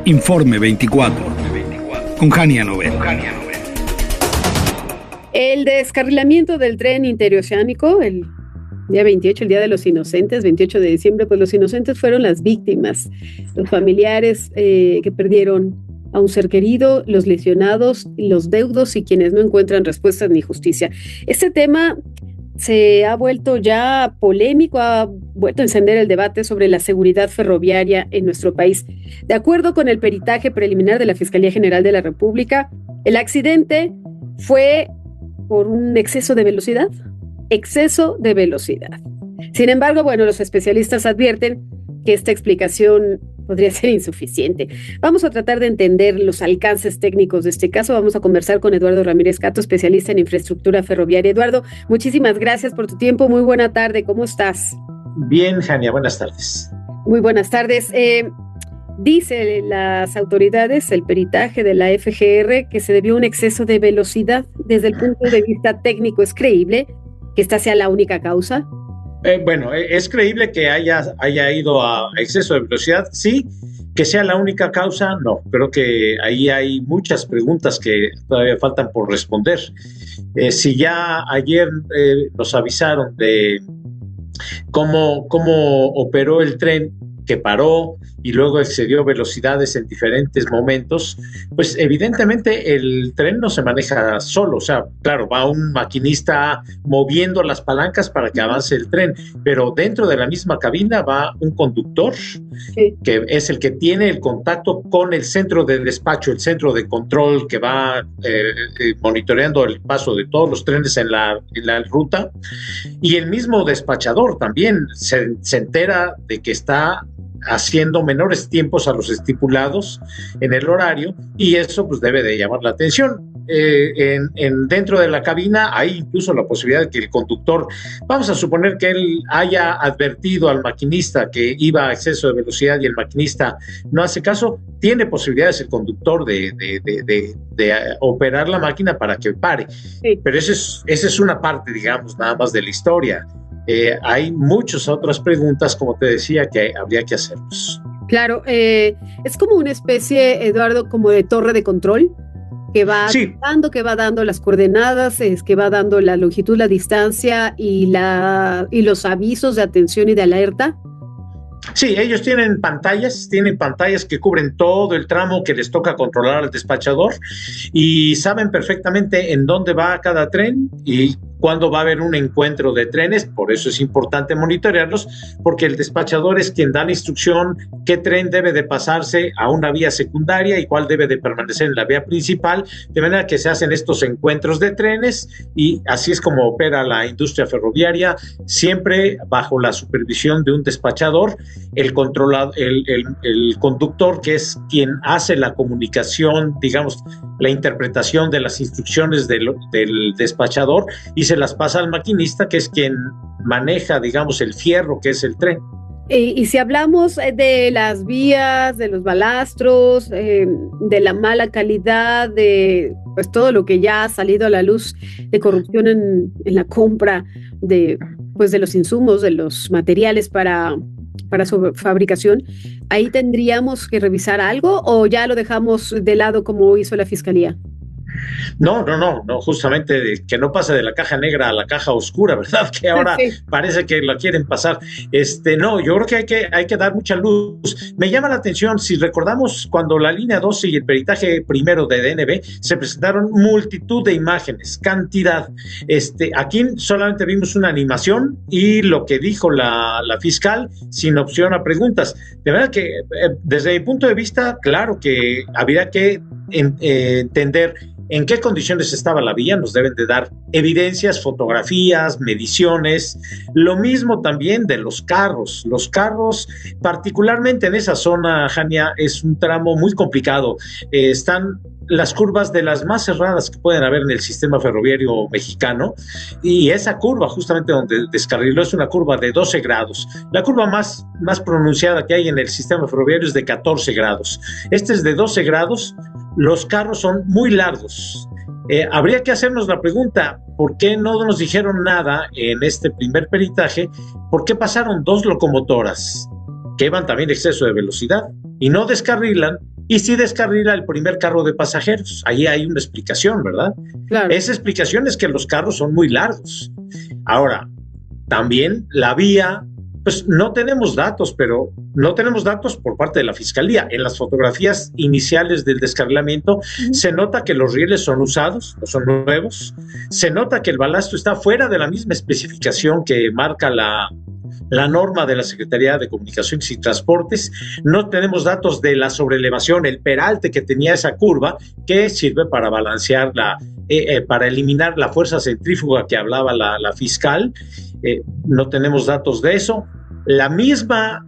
Informe 24, con Jania Novel. El descarrilamiento del tren interoceánico, el día 28, el Día de los Inocentes, 28 de diciembre, pues los inocentes fueron las víctimas, los familiares que perdieron a un ser querido, los lesionados, los deudos y quienes no encuentran respuestas ni justicia. Este tema se ha vuelto ya polémico, ha vuelto a encender el debate sobre la seguridad ferroviaria en nuestro país. De acuerdo con el peritaje preliminar de la Fiscalía General de la República, el accidente fue por un exceso de velocidad. Sin embargo, bueno, los especialistas advierten que esta explicación podría ser insuficiente. Vamos a tratar de entender los alcances técnicos de este caso. Vamos a conversar con Eduardo Ramírez Cato, especialista en infraestructura ferroviaria. Eduardo, muchísimas gracias por tu tiempo. Muy buena tarde. ¿Cómo estás? Bien, Jania. Buenas tardes. Muy buenas tardes. Dice las autoridades, el peritaje de la FGR, que se debió a un exceso de velocidad. Desde el punto de vista técnico, ¿es creíble que esta sea la única causa? Bueno, es creíble que haya ido a exceso de velocidad, sí. Que sea la única causa, no. Creo que ahí hay muchas preguntas que todavía faltan por responder. Si ya ayer nos avisaron de cómo operó el tren, que paró y luego excedió velocidades en diferentes momentos, pues evidentemente el tren no se maneja solo. O sea, claro, va un maquinista moviendo las palancas para que avance el tren, pero dentro de la misma cabina va un conductor, sí, que es el que tiene el contacto con el centro de despacho, el centro de control que va monitoreando el paso de todos los trenes en la ruta, y el mismo despachador también se entera de que está haciendo menores tiempos a los estipulados en el horario, y eso pues debe de llamar la atención. Dentro de la cabina hay incluso la posibilidad de que el conductor, vamos a suponer que él haya advertido al maquinista que iba a exceso de velocidad y el maquinista no hace caso, tiene posibilidades el conductor de operar la máquina para que pare. Sí. Pero esa es una parte, digamos, nada más de la historia. Hay muchas otras preguntas, como te decía, que habría que hacernos. Claro, es como una especie, Eduardo, como de torre de control que va, sí, dando las coordenadas, que va dando la longitud, la distancia y los avisos de atención y de alerta. Sí, ellos tienen pantallas que cubren todo el tramo que les toca controlar al despachador, y saben perfectamente en dónde va cada tren y cuándo va a haber un encuentro de trenes. Por eso es importante monitorearlos, porque el despachador es quien da la instrucción qué tren debe de pasarse a una vía secundaria y cuál debe de permanecer en la vía principal, de manera que se hacen estos encuentros de trenes, y así es como opera la industria ferroviaria, siempre bajo la supervisión de un despachador. El conductor, que es quien hace la comunicación, digamos, la interpretación de las instrucciones del despachador, y se las pasa al maquinista, que es quien maneja, digamos, el fierro, que es el tren. Y si hablamos de las vías, de los balastros, de la mala calidad, de pues todo lo que ya ha salido a la luz de corrupción en la compra de los insumos, de los materiales para su fabricación, ¿ahí tendríamos que revisar algo o ya lo dejamos de lado como hizo la Fiscalía? No, justamente que no pase de la caja negra a la caja oscura, ¿verdad? Que ahora sí parece que la quieren pasar. No, yo creo que hay que dar mucha luz. Me llama la atención, si recordamos, cuando la línea 12 y el peritaje primero de DNB se presentaron multitud de imágenes, cantidad. Aquí solamente vimos una animación y lo que dijo la fiscal sin opción a preguntas. De verdad que desde mi punto de vista, claro que habría que entender en qué condiciones estaba la vía. Nos deben de dar evidencias, fotografías, mediciones. Lo mismo también de los carros. Los carros, particularmente en esa zona, Jania, es un tramo muy complicado. Están las curvas de las más cerradas que pueden haber en el sistema ferroviario mexicano, y esa curva justamente donde descarriló es una curva de 12 grados. La curva más pronunciada que hay en el sistema ferroviario es de 14 grados. Este es de 12 grados. Los carros son muy largos. Habría que hacernos la pregunta, ¿por qué no nos dijeron nada en este primer peritaje? ¿Por qué pasaron dos locomotoras que van también exceso de velocidad y no descarrilan y sí descarrila el primer carro de pasajeros. Ahí hay una explicación, ¿verdad? Claro. Esa explicación es que los carros son muy largos. Ahora, también la vía, pues no tenemos datos, pero no tenemos datos por parte de la Fiscalía. En las fotografías iniciales del descarrilamiento se nota que los rieles son usados, no son nuevos. Se nota que el balasto está fuera de la misma especificación que marca la norma de la Secretaría de Comunicaciones y Transportes. No tenemos datos de la sobrelevación, el peralte que tenía esa curva, que sirve para balancear para eliminar la fuerza centrífuga que hablaba la fiscal. No tenemos datos de eso. La misma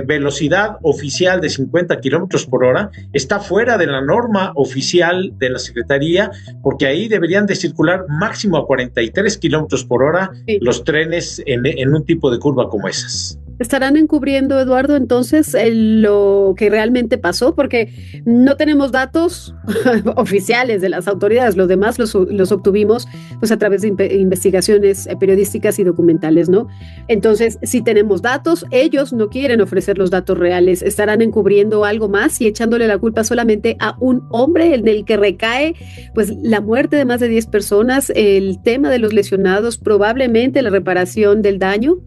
velocidad oficial de 50 kilómetros por hora está fuera de la norma oficial de la Secretaría, porque ahí deberían de circular máximo a 43 kilómetros por hora los trenes en un tipo de curva como esas. ¿Estarán encubriendo, Eduardo, entonces lo que realmente pasó? Porque no tenemos datos oficiales de las autoridades, los demás los obtuvimos pues a través de investigaciones periodísticas y documentales, ¿no? Entonces, si tenemos datos, ellos no quieren ofrecer los datos reales. ¿Estarán encubriendo algo más y echándole la culpa solamente a un hombre en el que recae pues la muerte de más de 10 personas, el tema de los lesionados, probablemente la reparación del daño?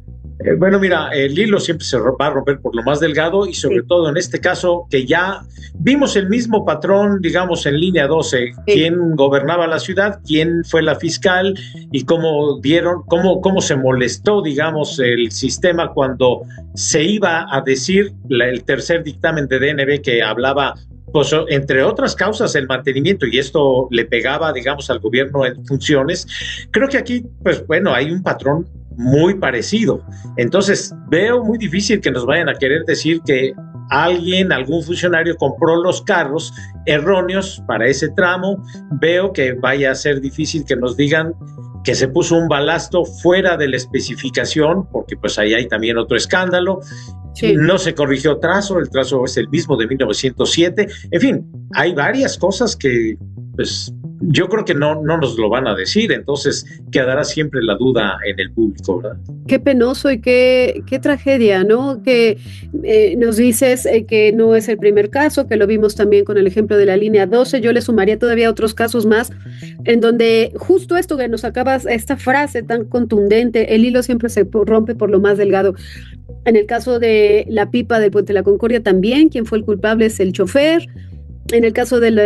Bueno, mira, el hilo siempre se va a romper por lo más delgado y sobre todo en este caso que ya vimos el mismo patrón, digamos, en línea 12, quién gobernaba la ciudad, quién fue la fiscal y cómo se molestó, digamos, el sistema cuando se iba a decir el tercer dictamen de DNB que hablaba, pues, entre otras causas, el mantenimiento, y esto le pegaba, digamos, al gobierno en funciones. Creo que aquí, pues bueno, hay un patrón muy parecido. Entonces, veo muy difícil que nos vayan a querer decir que algún funcionario compró los carros erróneos para ese tramo. Veo que vaya a ser difícil que nos digan que se puso un balasto fuera de la especificación, porque pues ahí hay también otro escándalo. Sí. No se corrigió trazo, el trazo es el mismo de 1907. En fin, hay varias cosas que pues yo creo que no nos lo van a decir, entonces quedará siempre la duda en el público, ¿verdad? Qué penoso y qué tragedia, ¿no? Que nos dices que no es el primer caso, que lo vimos también con el ejemplo de la línea 12, yo le sumaría todavía otros casos más, en donde justo esto que nos acabas, esta frase tan contundente, el hilo siempre se rompe por lo más delgado. En el caso de la pipa del Puente de la Concordia también, quien fue el culpable es el chofer. En el caso del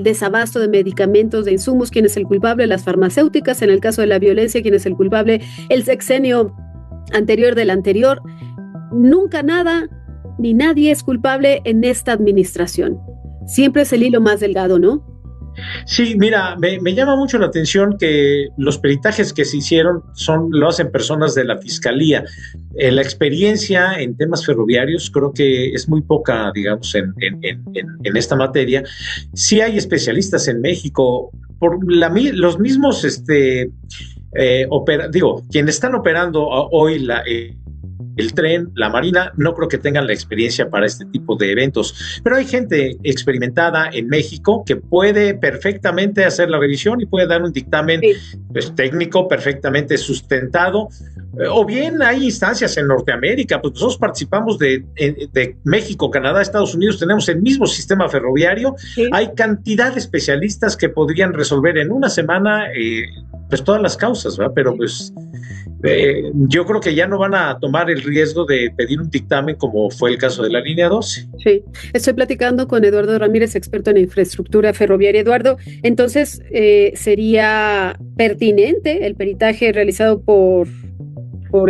desabasto de medicamentos, de insumos, ¿quién es el culpable? Las farmacéuticas. En el caso de la violencia, ¿quién es el culpable? El sexenio anterior del anterior. Nunca nada ni nadie es culpable en esta administración. Siempre es el hilo más delgado, ¿no? Sí, mira, me llama mucho la atención que los peritajes que se hicieron lo hacen personas de la Fiscalía. La experiencia en temas ferroviarios creo que es muy poca, digamos, en esta materia. Sí hay especialistas en México, los mismos, quienes están operando hoy el tren, la marina, no creo que tengan la experiencia para este tipo de eventos, pero hay gente experimentada en México que puede perfectamente hacer la revisión y puede dar un dictamen pues, técnico perfectamente sustentado, o bien hay instancias en Norteamérica, pues nosotros participamos de México, Canadá, Estados Unidos, tenemos el mismo sistema ferroviario, hay cantidad de especialistas que podrían resolver en una semana pues todas las causas, ¿verdad? Pero pues yo creo que ya no van a tomar el riesgo de pedir un dictamen como fue el caso de la línea 12. Sí, estoy platicando con Eduardo Ramírez, experto en infraestructura ferroviaria. Eduardo, entonces, ¿sería pertinente el peritaje realizado por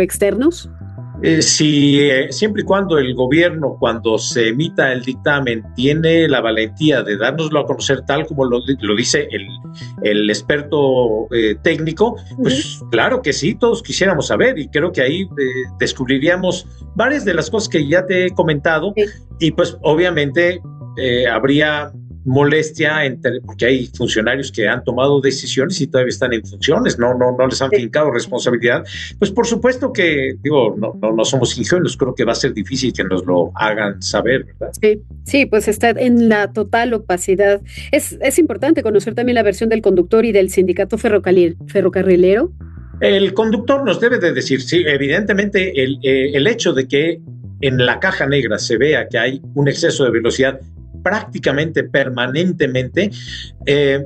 externos? Siempre y cuando el gobierno, cuando se emita el dictamen, tiene la valentía de dárnoslo a conocer tal como lo dice el experto técnico, pues claro que sí, todos quisiéramos saber, y creo que ahí descubriríamos varias de las cosas que ya te he comentado, y pues obviamente habría molestia porque hay funcionarios que han tomado decisiones y todavía están en funciones, no les han fincado responsabilidad. Pues por supuesto que, no somos ingenuos, creo que va a ser difícil que nos lo hagan saber, ¿verdad? Sí, pues está en la total opacidad. Es importante conocer también la versión del conductor y del sindicato ferrocarrilero. El conductor nos debe de decir, sí, evidentemente el hecho de que en la caja negra se vea que hay un exceso de velocidad prácticamente permanentemente,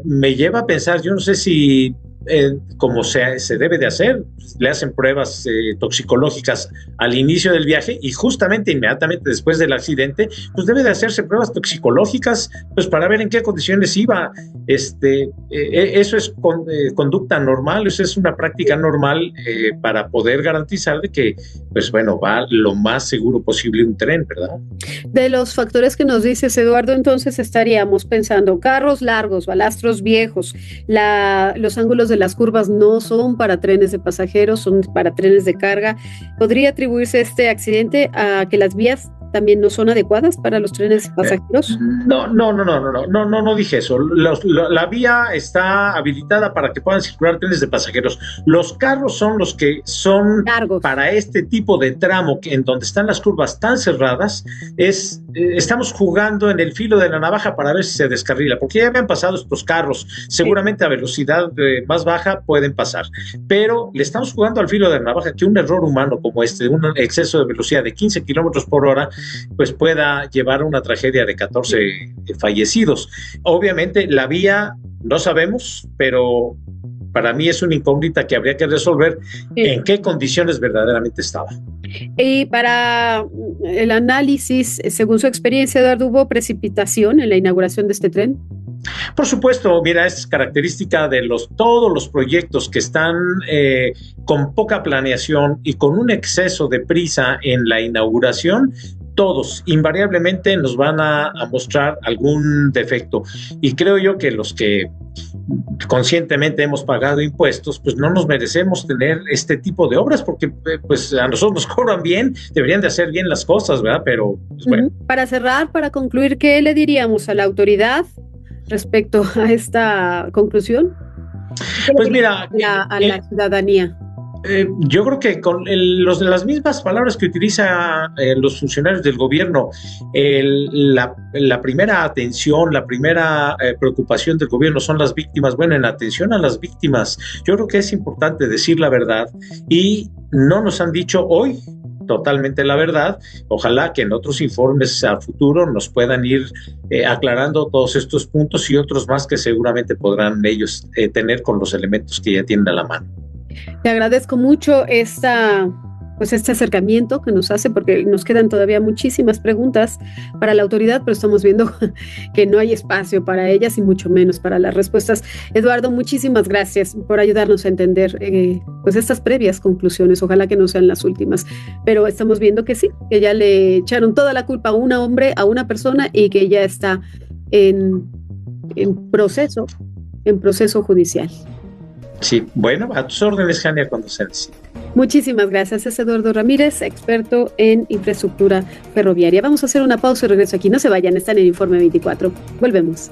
me lleva a pensar, yo no sé si como se debe de hacer, le hacen pruebas toxicológicas al inicio del viaje y justamente inmediatamente después del accidente, pues debe de hacerse pruebas toxicológicas, pues para ver en qué condiciones iba. Eso es conducta normal, eso es una práctica normal para poder garantizar de que, pues bueno, va lo más seguro posible un tren, ¿verdad? De los factores que nos dices, Eduardo, entonces estaríamos pensando carros largos, balastros viejos, los ángulos de las curvas no son para trenes de pasajeros, son para trenes de carga. ¿Podría atribuirse este accidente a que las vías también no son adecuadas para los trenes pasajeros? No dije eso. La vía está habilitada para que puedan circular trenes de pasajeros. Los carros son los que son largos para este tipo de tramo en donde están las curvas tan cerradas. Estamos jugando en el filo de la navaja para ver si se descarrila, porque ya habían pasado estos carros, seguramente a velocidad más baja pueden pasar, pero le estamos jugando al filo de la navaja que un error humano como un exceso de velocidad de 15 kilómetros por hora pues pueda llevar a una tragedia de 14 fallecidos. Obviamente la vía no sabemos, pero para mí es una incógnita que habría que resolver en qué condiciones verdaderamente estaba. Y para el análisis, según su experiencia, Eduardo, ¿hubo precipitación en la inauguración de este tren? Por supuesto, mira, es característica de todos los proyectos que están con poca planeación y con un exceso de prisa en la inauguración. Todos invariablemente nos van a mostrar algún defecto, y creo yo que los que conscientemente hemos pagado impuestos, pues no nos merecemos tener este tipo de obras, porque pues a nosotros nos cobran bien, deberían de hacer bien las cosas, ¿verdad? Pero pues, bueno. Para cerrar, para concluir, ¿qué le diríamos a la autoridad respecto a esta conclusión? Pues mira, a la ciudadanía. Yo creo que con las mismas palabras que utilizan los funcionarios del gobierno, la primera atención, la primera preocupación del gobierno son las víctimas. Bueno, en atención a las víctimas, yo creo que es importante decir la verdad, y no nos han dicho hoy totalmente la verdad. Ojalá que en otros informes a futuro nos puedan ir aclarando todos estos puntos y otros más que seguramente podrán ellos tener con los elementos que ya tienen a la mano. Te agradezco mucho este acercamiento que nos hace, porque nos quedan todavía muchísimas preguntas para la autoridad, pero estamos viendo que no hay espacio para ellas y mucho menos para las respuestas. Eduardo, muchísimas gracias por ayudarnos a entender pues estas previas conclusiones. Ojalá que no sean las últimas, pero estamos viendo que sí, que ya le echaron toda la culpa a un hombre, a una persona, y que ya está en proceso judicial. Sí, bueno, a tus órdenes, Jania, cuando se necesite. Muchísimas gracias. Es Eduardo Ramírez, experto en infraestructura ferroviaria. Vamos a hacer una pausa y regreso aquí. No se vayan, están en Informe 24. Volvemos.